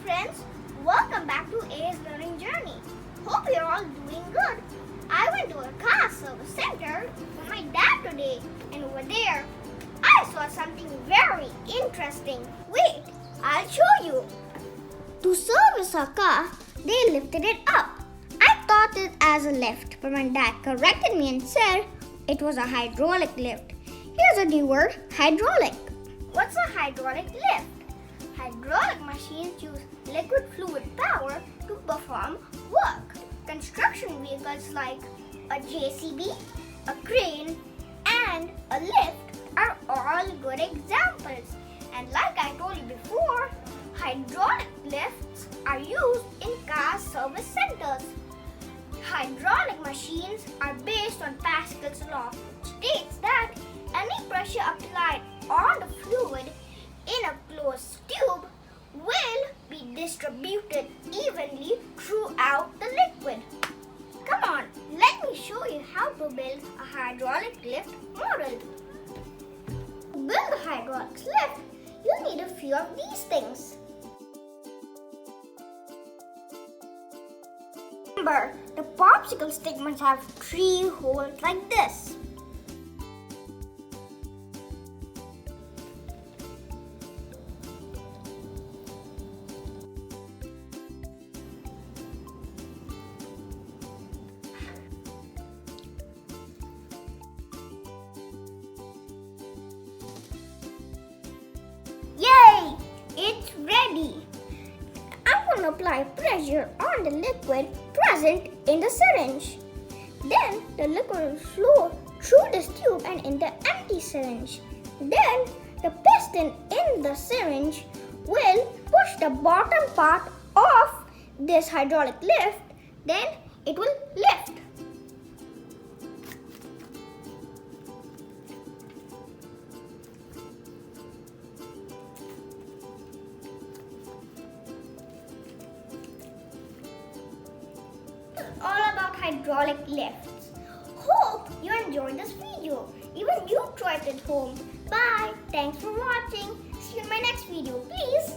friends, welcome back to A's Learning Journey. Hope you're all doing good. I went to a car service center with my dad today, and over there I saw something very interesting. Wait, I'll show you. To service our car, they lifted it up. I thought it as a lift, but my dad corrected me and said it was a hydraulic lift. Here's a new word, hydraulic. What's a hydraulic lift? Hydraulic machines use liquid fluid power to perform work. Construction vehicles like a JCB, a crane, and a lift are all good examples. And like I told you before, hydraulic lifts are used in car service centers. Hydraulic machines are based on Pascal's law, which states that any pressure applied on the fluid in a closed tube will be distributed evenly throughout the liquid. Come on, let me show you how to build a hydraulic lift model. To build a hydraulic lift, you'll need a few of these things. Remember, the popsicle stick must have 3 holes like this. Yay! It's ready! I'm going to apply pressure on the liquid present in the syringe. Then the liquid will flow through this tube and in the empty syringe. Then the piston in the syringe will push the bottom part of this hydraulic lift. Then it will lift. All about hydraulic lifts. Hope you enjoyed this video. Even you try it at home. Bye. Thanks for watching. See you in my next video. Please.